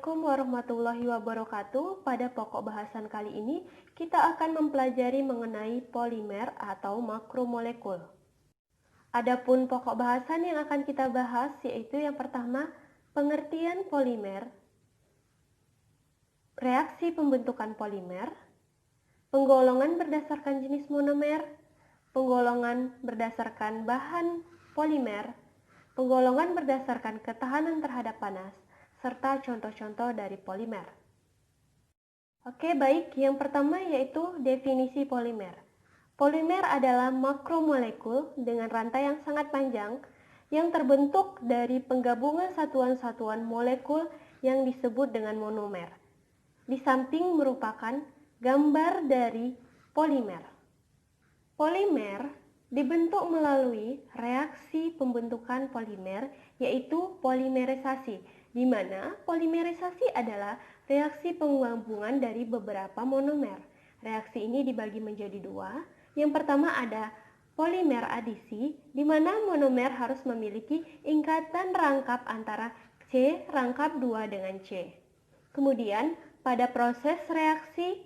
Assalamualaikum warahmatullahi wabarakatuh. Pada pokok bahasan kali ini, kita akan mempelajari mengenai polimer atau makromolekul. Adapun pokok bahasan yang akan kita bahas yaitu yang pertama, pengertian polimer, reaksi pembentukan polimer, penggolongan berdasarkan jenis monomer, penggolongan berdasarkan bahan polimer, penggolongan berdasarkan ketahanan terhadap panas, serta contoh-contoh dari polimer. Oke, baik. Yang pertama yaitu definisi polimer. Polimer adalah makromolekul dengan rantai yang sangat panjang yang terbentuk dari penggabungan satuan-satuan molekul yang disebut dengan monomer. Di samping merupakan gambar dari polimer. Polimer dibentuk melalui reaksi pembentukan polimer yaitu polimerisasi, di mana polimerisasi adalah reaksi penggabungan dari beberapa monomer. Reaksi ini dibagi menjadi dua. Yang pertama ada polimer adisi, di mana monomer harus memiliki ikatan rangkap antara C rangkap 2 dengan C. Kemudian pada proses reaksi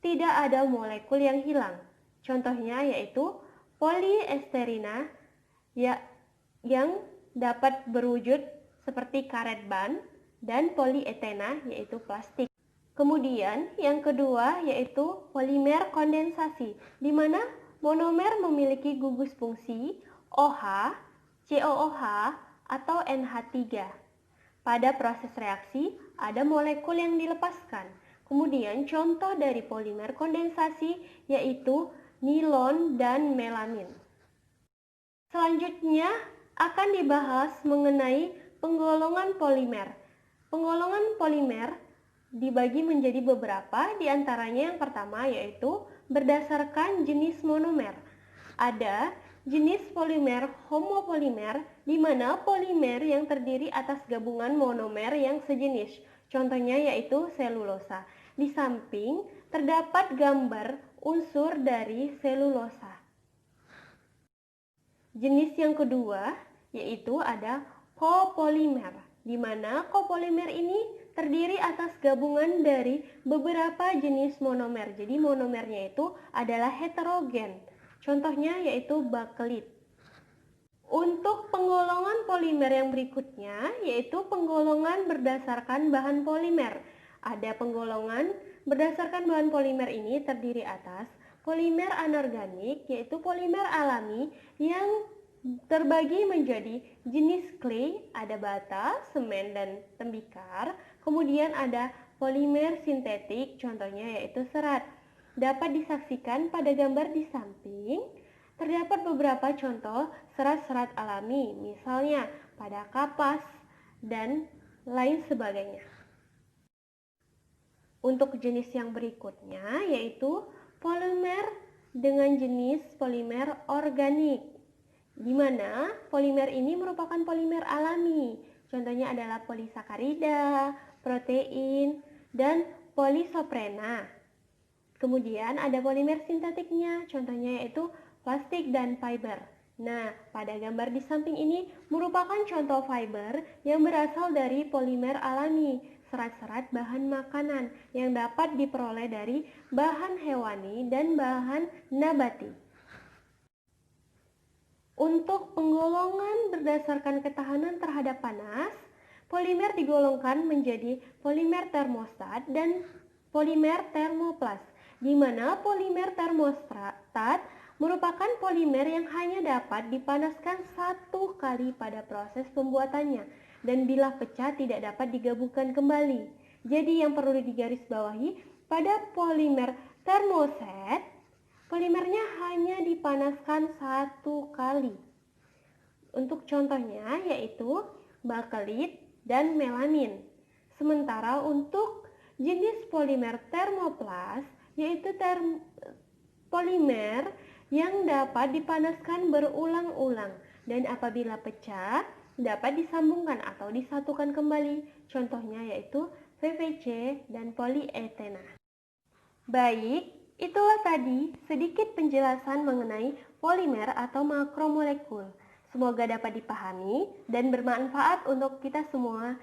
tidak ada molekul yang hilang. Contohnya yaitu poliesterina yang dapat berwujud seperti karet ban, dan polietena yaitu plastik. Kemudian yang kedua yaitu polimer kondensasi, di mana monomer memiliki gugus fungsi OH, COOH, atau NH3. Pada proses reaksi ada molekul yang dilepaskan. Kemudian contoh dari polimer kondensasi yaitu nilon dan melamin. Selanjutnya akan dibahas mengenai penggolongan polimer. Penggolongan polimer dibagi menjadi beberapa, diantaranya yang pertama yaitu berdasarkan jenis monomer. Ada jenis polimer homopolimer, di mana polimer yang terdiri atas gabungan monomer yang sejenis. Contohnya yaitu selulosa. Di samping terdapat gambar unsur dari selulosa. Jenis yang kedua yaitu ada copolimer, di mana copolimer ini terdiri atas gabungan dari beberapa jenis monomer. Jadi monomernya itu adalah heterogen. Contohnya yaitu bakelit. Untuk penggolongan polimer yang berikutnya yaitu penggolongan berdasarkan bahan polimer. Ada penggolongan berdasarkan bahan polimer ini terdiri atas polimer anorganik yaitu polimer alami yang terbagi menjadi jenis clay, ada bata, semen, dan tembikar. Kemudian ada polimer sintetik, contohnya yaitu serat. Dapat disaksikan pada gambar di samping, terdapat beberapa contoh serat-serat alami, misalnya pada kapas dan lain sebagainya. Untuk jenis yang berikutnya yaitu polimer dengan jenis polimer organik, di mana polimer ini merupakan polimer alami. Contohnya adalah polisakarida, protein, dan polisoprena. Kemudian ada polimer sintetiknya, contohnya yaitu plastik dan fiber. Nah, pada gambar di samping ini merupakan contoh fiber yang berasal dari polimer alami, serat-serat bahan makanan yang dapat diperoleh dari bahan hewani dan bahan nabati. Untuk penggolongan berdasarkan ketahanan terhadap panas, polimer digolongkan menjadi polimer termostat dan polimer termoplas, di mana polimer termostat merupakan polimer yang hanya dapat dipanaskan satu kali pada proses pembuatannya dan bila pecah tidak dapat digabungkan kembali. Jadi yang perlu digarisbawahi pada polimer termoset, polimernya hanya dipanaskan satu kali. Untuk contohnya yaitu bakelit dan melamin. Sementara untuk jenis polimer termoplas yaitu polimer yang dapat dipanaskan berulang-ulang dan apabila pecah dapat disambungkan atau disatukan kembali. Contohnya yaitu PVC dan polietena. Baik, itulah tadi sedikit penjelasan mengenai polimer atau makromolekul. Semoga dapat dipahami dan bermanfaat untuk kita semua.